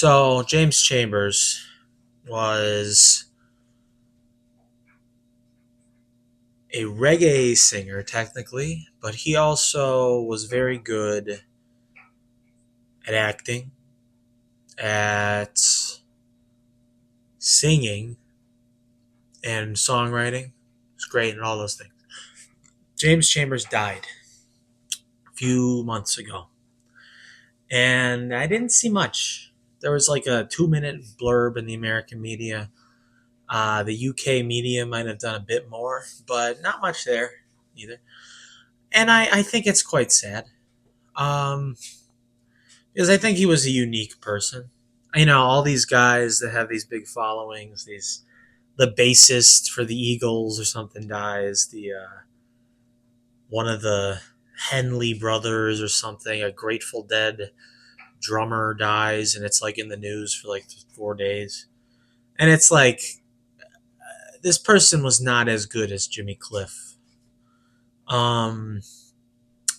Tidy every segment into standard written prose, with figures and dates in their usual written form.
So James Chambers was a reggae singer technically, but he also was very good at acting, at singing, and songwriting. He's great at all those things. James Chambers died a few months ago, and I didn't see much. There was like a 2 minute blurb in the American media. The UK media might have done a bit more, but not much there either. And I think it's quite sad. Um, because I think he was a unique person. You know, all these guys that have these big followings, these the bassist for the Eagles or something dies, the one of the Henley brothers or something, a Grateful Dead drummer dies, and it's like in the news for like 4 days, and it's like this person was not as good as Jimmy Cliff. Um,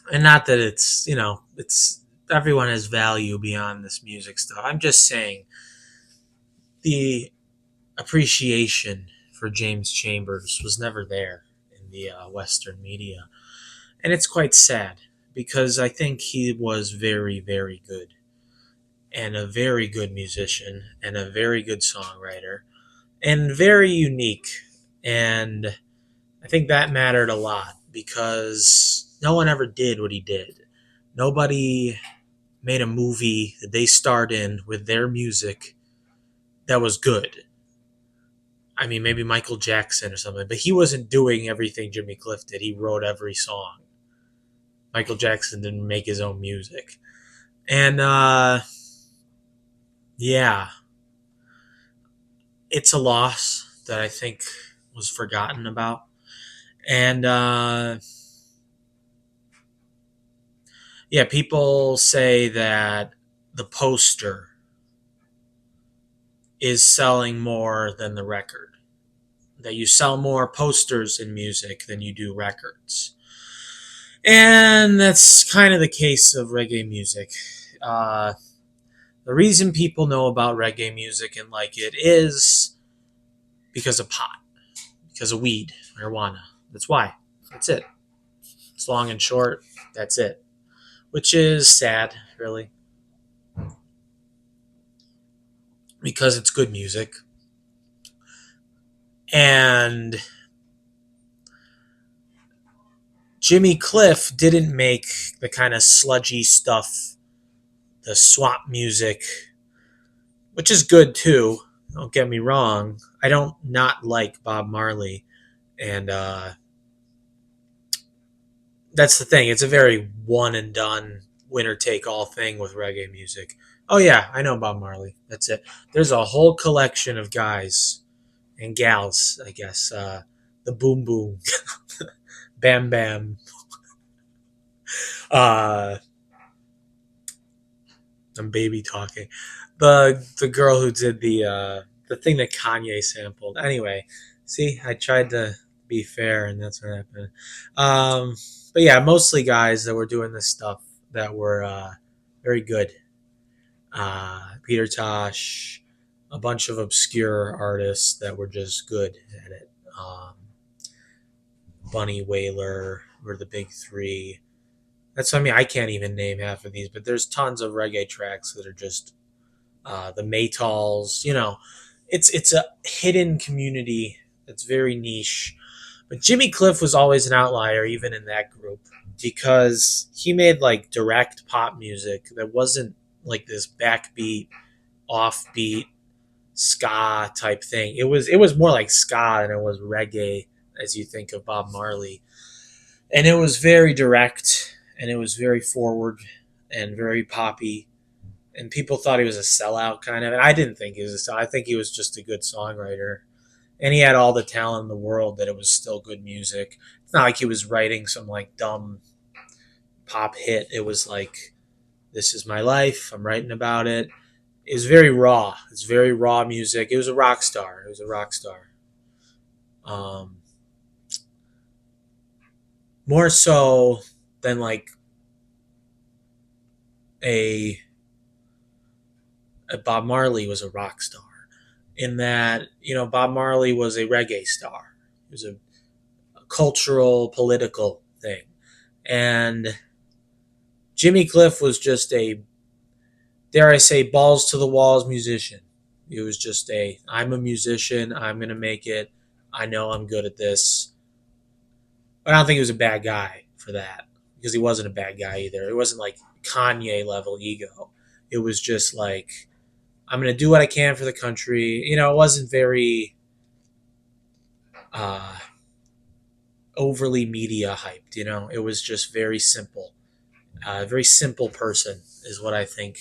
and not that it's everyone has value beyond this music stuff. I'm just saying the appreciation for James Chambers was never there in the Western media. And it's quite sad because I think he was very, very good and a very good musician and a very good songwriter and very unique. And I think that mattered a lot because no one ever did what he did. Nobody made a movie that they starred in with their music that was good. I mean, maybe Michael Jackson or something, but he wasn't doing everything Jimmy Cliff did. He wrote every song. Michael Jackson didn't make his own music. And yeah, it's a loss that I think was forgotten about. And yeah, people say that the poster is selling more than the record. That you sell more posters in music than you do records. And that's kind of the case of reggae music. Uh, the reason people know about reggae music and like it is because of pot, because of weed, marijuana. That's why. That's it. It's long and short. That's it. Which is sad, really, because it's good music. And Jimmy Cliff didn't make the kind of sludgy stuff, the swamp music, which is good too. Don't get me wrong. I don't not like Bob Marley, and that's the thing. It's a very one and done, winner take all thing with reggae music. Oh yeah, I know Bob Marley. That's it. There's a whole collection of guys and gals, I guess. The Boom Boom, Bam Bam. Uh, I'm baby talking. The girl who did the thing that Kanye sampled. Anyway, see, I tried to be fair, and that's what happened. But yeah, mostly guys that were doing this stuff that were very good. Peter Tosh, a bunch of obscure artists that were just good at it. Bunny Wailer were the big three. That's what I mean. I can't even name half of these, but there's tons of reggae tracks that are just the Maytals. You know, it's a hidden community that's very niche. But Jimmy Cliff was always an outlier, even in that group, because he made like direct pop music that wasn't like this backbeat, offbeat ska type thing. It was more like ska than it was reggae, as you think of Bob Marley, and it was very direct and it was very forward and very poppy, and people thought he was a sellout kind of, and I didn't think he was a sellout. I think he was just a good songwriter, and he had all the talent in the world that it was still good music. It's not like he was writing some like dumb pop hit. It was like, this is my life, I'm writing about it. It was very raw. It's very raw music. It was a rock star. It was a rock star. um, More so than like a Bob Marley was a rock star. In that, Bob Marley was a reggae star. It was a cultural, political thing. And Jimmy Cliff was just a, dare I say, balls to the walls musician. It was just I'm a musician. I'm going to make it. I know I'm good at this. But I don't think he was a bad guy for that because he wasn't a bad guy either. It wasn't like Kanye level ego. It was just like, I'm going to do what I can for the country. It wasn't very uh, overly media hyped. It was just very simple. A very simple person is what I think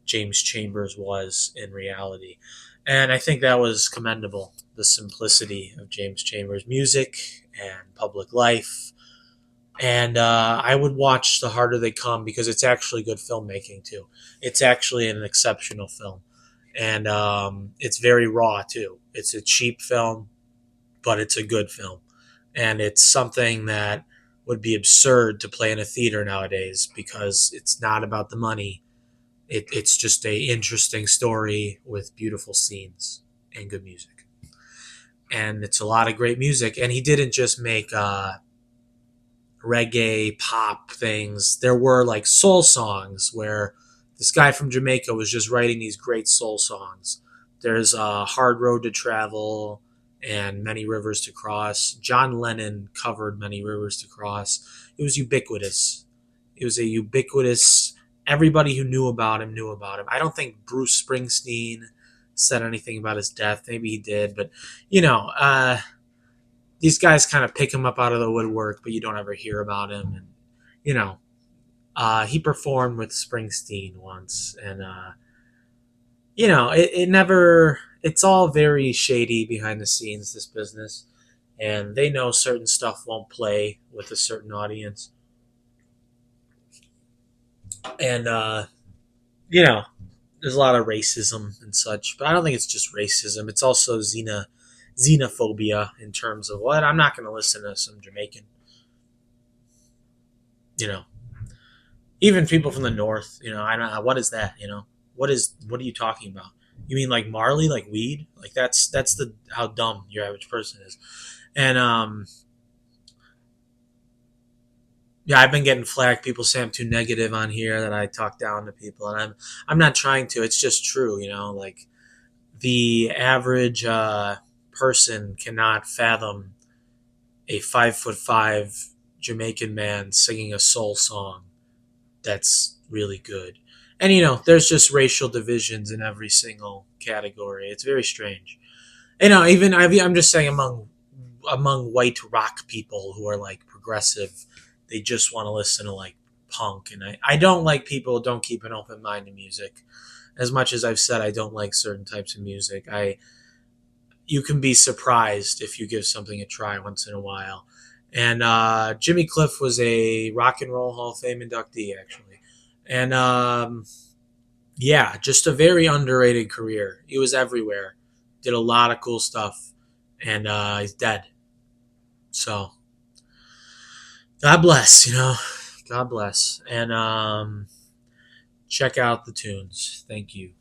James Chambers was in reality. And I think that was commendable, the simplicity of James Chambers' music and public life. And I would watch The Harder They Come because it's actually good filmmaking, too. It's actually an exceptional film. And it's very raw, too. It's a cheap film, but it's a good film. And it's something that would be absurd to play in a theater nowadays because it's not about the money. It's just a interesting story with beautiful scenes and good music. And it's a lot of great music. And he didn't just make reggae pop things. There were like soul songs where this guy from Jamaica was just writing these great soul songs. There's a Hard Road to Travel and Many Rivers to Cross. John Lennon covered Many Rivers to Cross. It was ubiquitous. It was a ubiquitous. Everybody who knew about him knew about him. I don't think Bruce Springsteen said anything about his death. Maybe he did, but you know, these guys kind of pick him up out of the woodwork, but you don't ever hear about him. And you know, he performed with Springsteen once, and it never. It's all very shady behind the scenes. This business, and they know certain stuff won't play with a certain audience, and there's a lot of racism and such. But I don't think it's just racism. It's also xenophobia in terms of what I'm not going to listen to some Jamaican. You know, even people from the north. I don't know what is that. What are you talking about? You mean like Marley, like weed? Like that's the how dumb your average person is. And yeah, I've been getting flack. People say I'm too negative on here, that I talk down to people, and I'm not trying to. It's just true. Like the average person cannot fathom a 5'5" Jamaican man singing a soul song that's really good. And there's just racial divisions in every single category. It's very strange. Even I'm just saying among white rock people who are like progressive, they just want to listen to like punk. And I don't like people who don't keep an open mind to music. As much as I've said I don't like certain types of music, you can be surprised if you give something a try once in a while. And Jimmy Cliff was a Rock and Roll Hall of Fame inductee, actually. And yeah, just a very underrated career. He was everywhere, did a lot of cool stuff, and he's dead. So God bless, God bless. And check out the tunes. Thank you.